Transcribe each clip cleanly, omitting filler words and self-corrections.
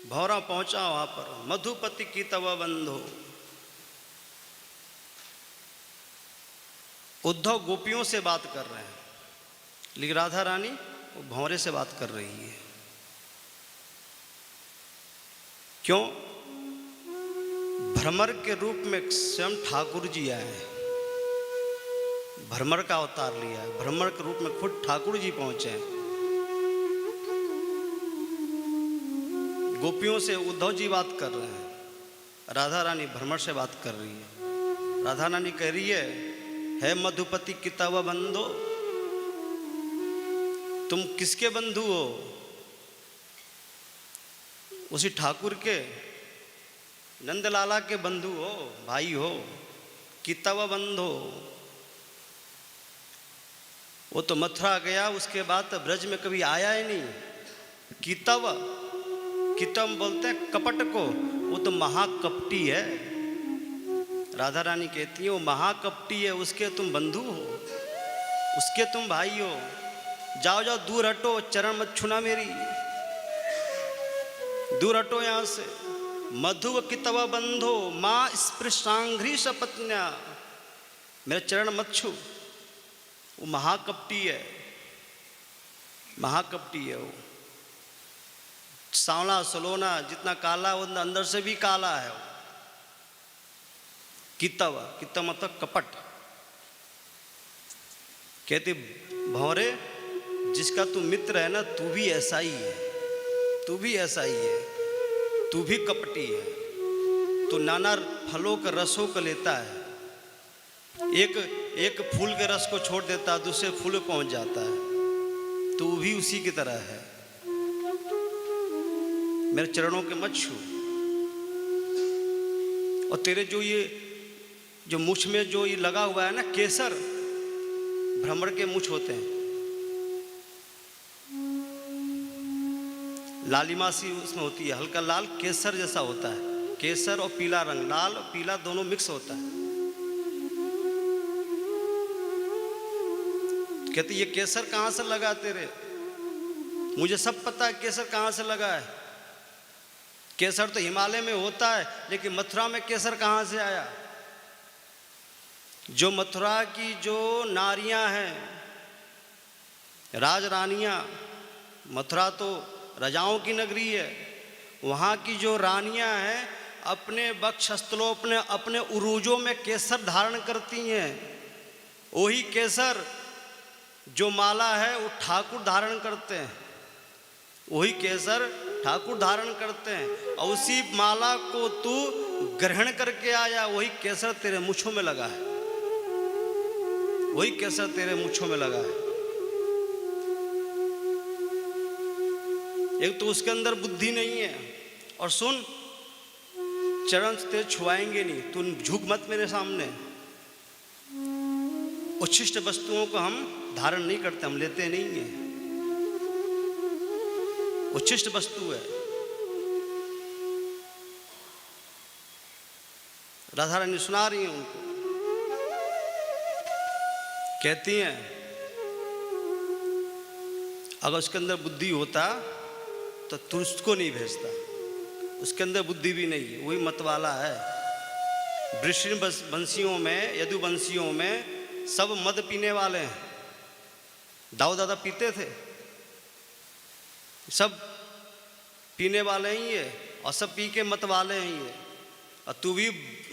भौरा पहुंचा वहां पर, मधुपति की तव बंधो। उद्धव गोपियों से बात कर रहे हैं, लेकिन राधा रानी वो भौरे से बात कर रही है। क्यों? भ्रमर के रूप में स्वयं ठाकुर जी आए हैं, भ्रमर का अवतार लिया है, भ्रमर के रूप में खुद ठाकुर जी पहुंचे हैं। गोपियों से उद्धव जी बात कर रहे हैं, राधा रानी भ्रमर से बात कर रही है। राधा रानी कह रही है मधुपति की तव बंधो, तुम किसके बंधु हो? उसी ठाकुर के, नंदलाला के बंधु हो, भाई हो। कि तव बंधो, वो तो मथुरा गया, उसके बाद ब्रज में कभी आया ही नहीं। कि तव, कितम बोलते हैं कपट को, वो तो महाकपटी है। राधा रानी कहती है वो महाकपटी है, उसके तुम बंधु हो, उसके तुम भाई हो। जाओ जाओ, दूर हटो, चरण मत छूना मेरी, दूर हटो यहां से। मधु की तव बंधो मां स्पृशांघ्री सपत्न्या, मेरे चरण मत छू। वो महाकपटी है, महाकपटी है वो। सांवला सलोना जितना काला वो अंदर से भी काला है वो। कितव, कितव मतलब कपट। कहते भौरे, जिसका तू मित्र है ना, तू भी ऐसा ही है, तू भी ऐसा ही है, तू भी कपटी है। तो नाना फलों के रसों को लेता है, एक फूल के रस को छोड़ देता है, दूसरे फूल पे पहुंच जाता है। तू भी उसी की तरह है। मेरे चरणों के मत छू। और तेरे जो मुछ में जो ये लगा हुआ है ना केसर, भ्रमर के मुछ होते हैं, लालिमा सी उसमें होती है, हल्का लाल केसर जैसा होता है। केसर और पीला रंग, लाल और पीला दोनों मिक्स होता है। कहते ये केसर कहां से लगा तेरे? मुझे सब पता है केसर कहां से लगा है। केसर तो हिमालय में होता है, लेकिन मथुरा में केसर कहां से आया? जो मथुरा की जो नारियां हैं, राजरानियां, मथुरा तो राजाओं की नगरी है, वहाँ की जो रानियां हैं अपने वक्षस्थलों, अपने उरूजों में केसर धारण करती हैं। वही केसर जो माला है वो ठाकुर धारण करते हैं, वही केसर ठाकुर धारण करते हैं। और उसी माला को तू ग्रहण करके आया, वही केसर तेरे मुछों में लगा है, वही केसर तेरे मुछों में लगा है। एक तो उसके अंदर बुद्धि नहीं है, और सुन, चरण तेरे छुआएंगे नहीं, तू झुक मत मेरे सामने। उच्छिष्ट वस्तुओं को हम धारण नहीं करते, हम लेते नहीं हैं। उच्छिष्ट वस्तु है। राधा रानी सुना रही है उनको, कहती हैं अगर उसके अंदर बुद्धि होता तो तू उसको नहीं भेजता। उसके अंदर बुद्धि भी नहीं है, वही मतवाला है। वृषण वंशियों में, यदुवंशियों में सब मद पीने वाले हैं। दाऊ दादा पीते थे, सब पीने वाले ही है, और सब पी के मतवाले ही है। और तू भी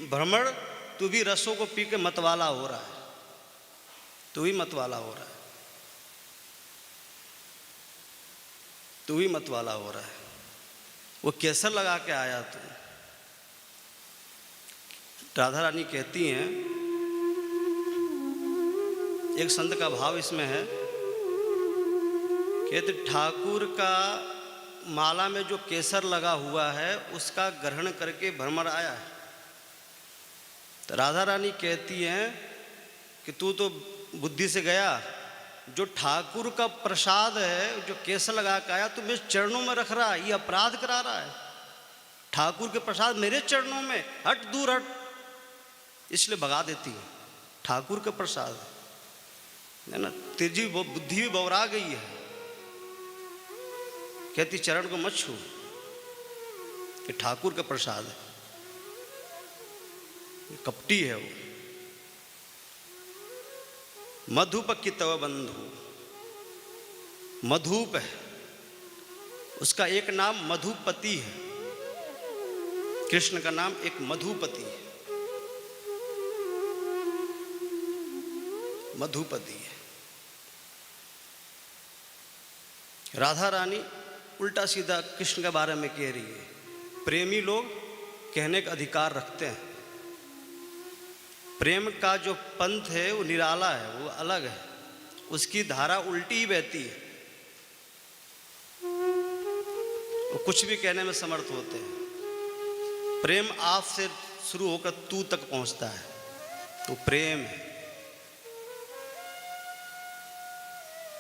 भ्रमर, तू भी रसों को पी के मतवाला हो रहा है, तू भी मतवाला हो रहा है, तू भी मतवाला हो रहा है। वो केसर लगा के आया तू। राधा रानी कहती हैं, एक संत का भाव इसमें है, कहते ठाकुर का माला में जो केसर लगा हुआ है उसका ग्रहण करके भ्रमर आया है। तो राधा रानी कहती हैं कि तू तो बुद्धि से गया, जो ठाकुर का प्रसाद है, जो केसर लगा के आया, तू मेरे चरणों में रख रहा है, ये अपराध करा रहा है। ठाकुर के प्रसाद मेरे चरणों में, हट, दूर हट। इसलिए भगा देती है। ठाकुर के प्रसाद है ना, तेजी बुद्धि भी बौरा गई है। कहती चरण को मत छू, ये ठाकुर का प्रसाद है, कपटी है वो। मधुप की तव बंधु, मधुप है, उसका एक नाम मधुपति है। कृष्ण का नाम एक मधुपति है, मधुपति है। राधा रानी उल्टा सीधा कृष्ण के बारे में कह रही है। प्रेमी लोग कहने का अधिकार रखते हैं। प्रेम का जो पंथ है वो निराला है, वो अलग है, उसकी धारा उल्टी ही बहती है। वो कुछ भी कहने में समर्थ होते हैं। प्रेम आप से शुरू होकर तू तक पहुंचता है, तो प्रेम है।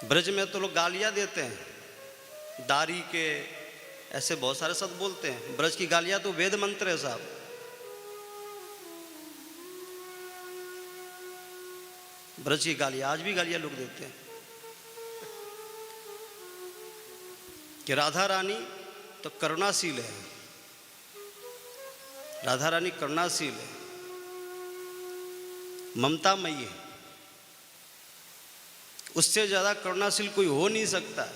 ब्रज में तो लोग गालियां देते हैं, दारी के, ऐसे बहुत सारे शब्द बोलते हैं। ब्रज की गालियां तो वेद मंत्र है साहब। ब्रज की गालियां, आज भी गालियां लोग देते हैं। कि राधा रानी तो करुणाशील है, राधा रानी करुणाशील है, ममतामयी है। उससे ज्यादा करुणाशील कोई हो नहीं सकता।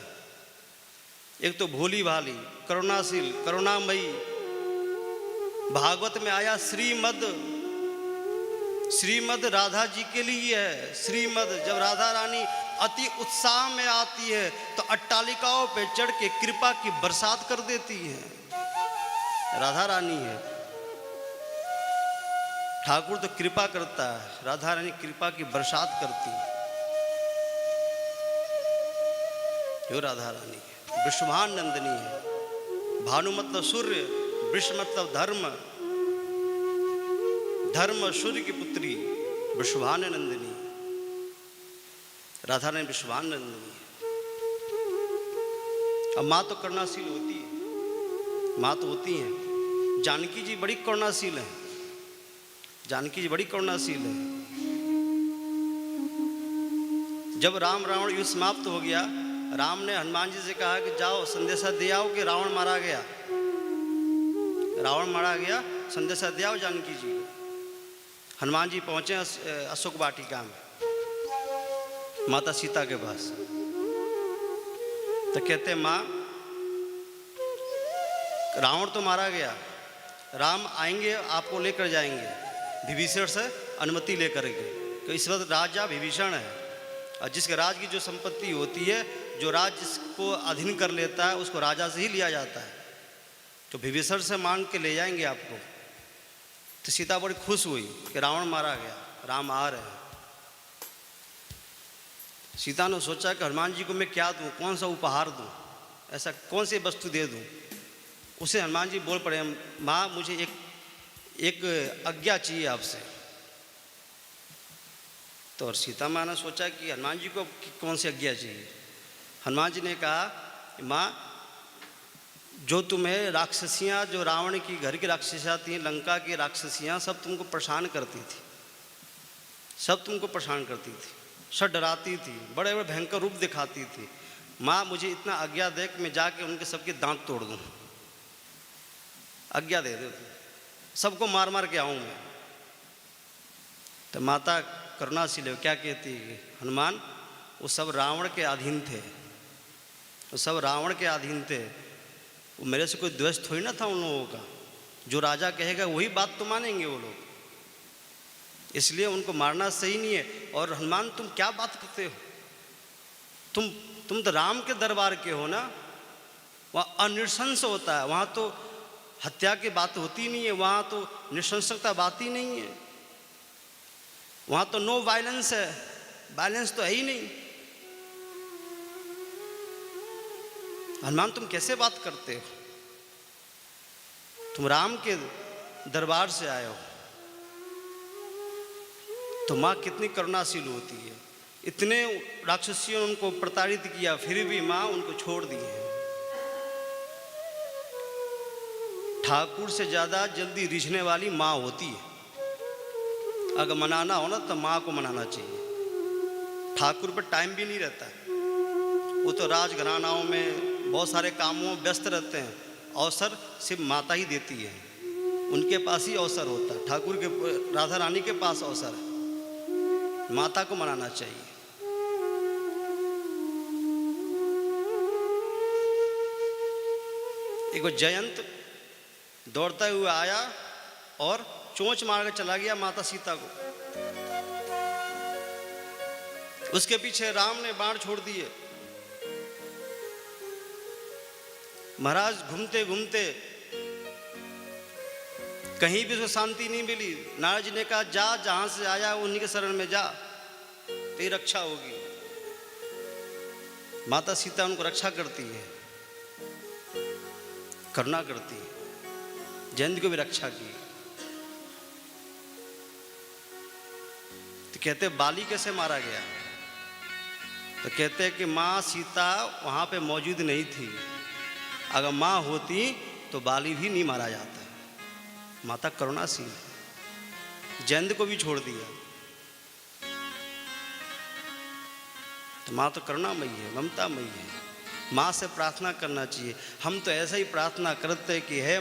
एक तो भोली भाली, करुणाशील, करुणामयी। भागवत में आया श्रीमद राधा जी के लिए है। श्रीमद, जब राधा रानी अति उत्साह में आती है तो अट्टालिकाओं पे चढ़ के कृपा की बरसात कर देती है। राधा रानी है। ठाकुर तो कृपा करता है, राधा रानी कृपा की बरसात करती है। जो राधा रानी है, वृषभान नंदिनी है। भानु मतलब सूर्य, वृष मतलब धर्म, धर्म सूर्य की पुत्री, वृषभान नंदिनी। राधा रानी वृषभान नंदिनी है। अब माँ तो करुणाशील होती है, माँ तो होती है। जानकी जी बड़ी करुणाशील है, जानकी जी बड़ी करुणाशील है। जब राम रावण युद्ध समाप्त हो गया, राम ने हनुमान जी से कहा कि जाओ संदेशा दे आओ कि रावण मारा गया, रावण मारा गया, संदेशा दे आओ जानकी जी को। हनुमान जी पहुंचे अशोक वाटिका में माता सीता के पास। तो कहते माँ, रावण तो मारा गया, राम आएंगे आपको लेकर जाएंगे विभीषण से अनुमति लेकर के। तो इस वक्त राजा विभीषण है, और जिसके राज की जो संपत्ति होती है, जो राज जिसको अधीन कर लेता है उसको राजा से ही लिया जाता है। तो विभीषण से मांग के ले जाएंगे आपको। तो सीता बड़ी खुश हुई कि रावण मारा गया, राम आ रहे हैं। सीता ने सोचा कि हनुमान जी को मैं क्या दूं, कौन सा उपहार दूं, ऐसा कौन सी वस्तु दे दूं। उसे हनुमान जी बोल पड़े, माँ मुझे एक आज्ञा चाहिए आपसे। तो और सीता माँ ने सोचा कि हनुमान जी को कौन सी आज्ञा चाहिए। हनुमान जी ने कहा, माँ जो तुम्हें राक्षसियाँ, जो रावण की घर की राक्षसियाँ थी, लंका की राक्षसियाँ, सब तुमको परेशान करती थी, सब तुमको परेशान करती थी, सब डराती थी, बड़े बड़े भयंकर रूप दिखाती थी। माँ मुझे इतना आज्ञा दे कि मैं जाके उनके सबके दांत तोड़ दूँ, आज्ञा दे दो, सबको मार मार के आऊँ मैं। तो माता करुणाशील है, क्या कहती है, हनुमान वो सब रावण के अधीन थे, वो सब रावण के अधीन थे, वो मेरे से कोई द्वेष थोड़ी ना था उन लोगों का। जो राजा कहेगा वही बात तो मानेंगे वो लोग, इसलिए उनको मारना सही नहीं है। और हनुमान तुम क्या बात करते हो, तुम तो राम के दरबार के हो ना, वहाँ अनृशंस होता है, वहाँ तो हत्या की बात होती नहीं है, वहाँ तो नृशंसकता बात ही नहीं है, वहाँ तो नो वायलेंस है, वायलेंस तो है ही नहीं। हनुमान तुम कैसे बात करते हो, तुम राम के दरबार से आए हो। तो माँ कितनी करुणाशील होती है। इतने राक्षसियों ने उनको प्रताड़ित किया, फिर भी माँ उनको छोड़ दी है। ठाकुर से ज़्यादा जल्दी रिझने वाली माँ होती है। अगर मनाना हो ना तो माँ को मनाना चाहिए। ठाकुर पर टाइम भी नहीं रहता, वो तो राजघरानाओं में बहुत सारे कामों में व्यस्त रहते हैं, अवसर सिर्फ माता ही देती है, उनके पास ही अवसर होता है। ठाकुर के, राधा रानी के पास अवसर है, माता को मनाना चाहिए। एक जयंत दौड़ता हुआ आया और चोंच मार के चला गया माता सीता को। उसके पीछे राम ने बाण छोड़ दिए। महाराज घूमते घूमते कहीं भी उसको शांति नहीं मिली। नारद जी ने कहा जा, जहां से आया उन्हीं के शरण में जा, तेरी रक्षा होगी। माता सीता उनको रक्षा करती है, करुणा करती है। जयंत को भी रक्षा की। तो कहते बाली कैसे मारा गया? तो कहते हैं कि माँ सीता वहां पे मौजूद नहीं थी, अगर माँ होती तो बाली भी नहीं मारा जाता। माता करुणाशील है, जयंत को भी छोड़ दिया। तो माँ तो करुणामयी है, ममतामयी है। माँ से प्रार्थना करना चाहिए। हम तो ऐसा ही प्रार्थना करते कि है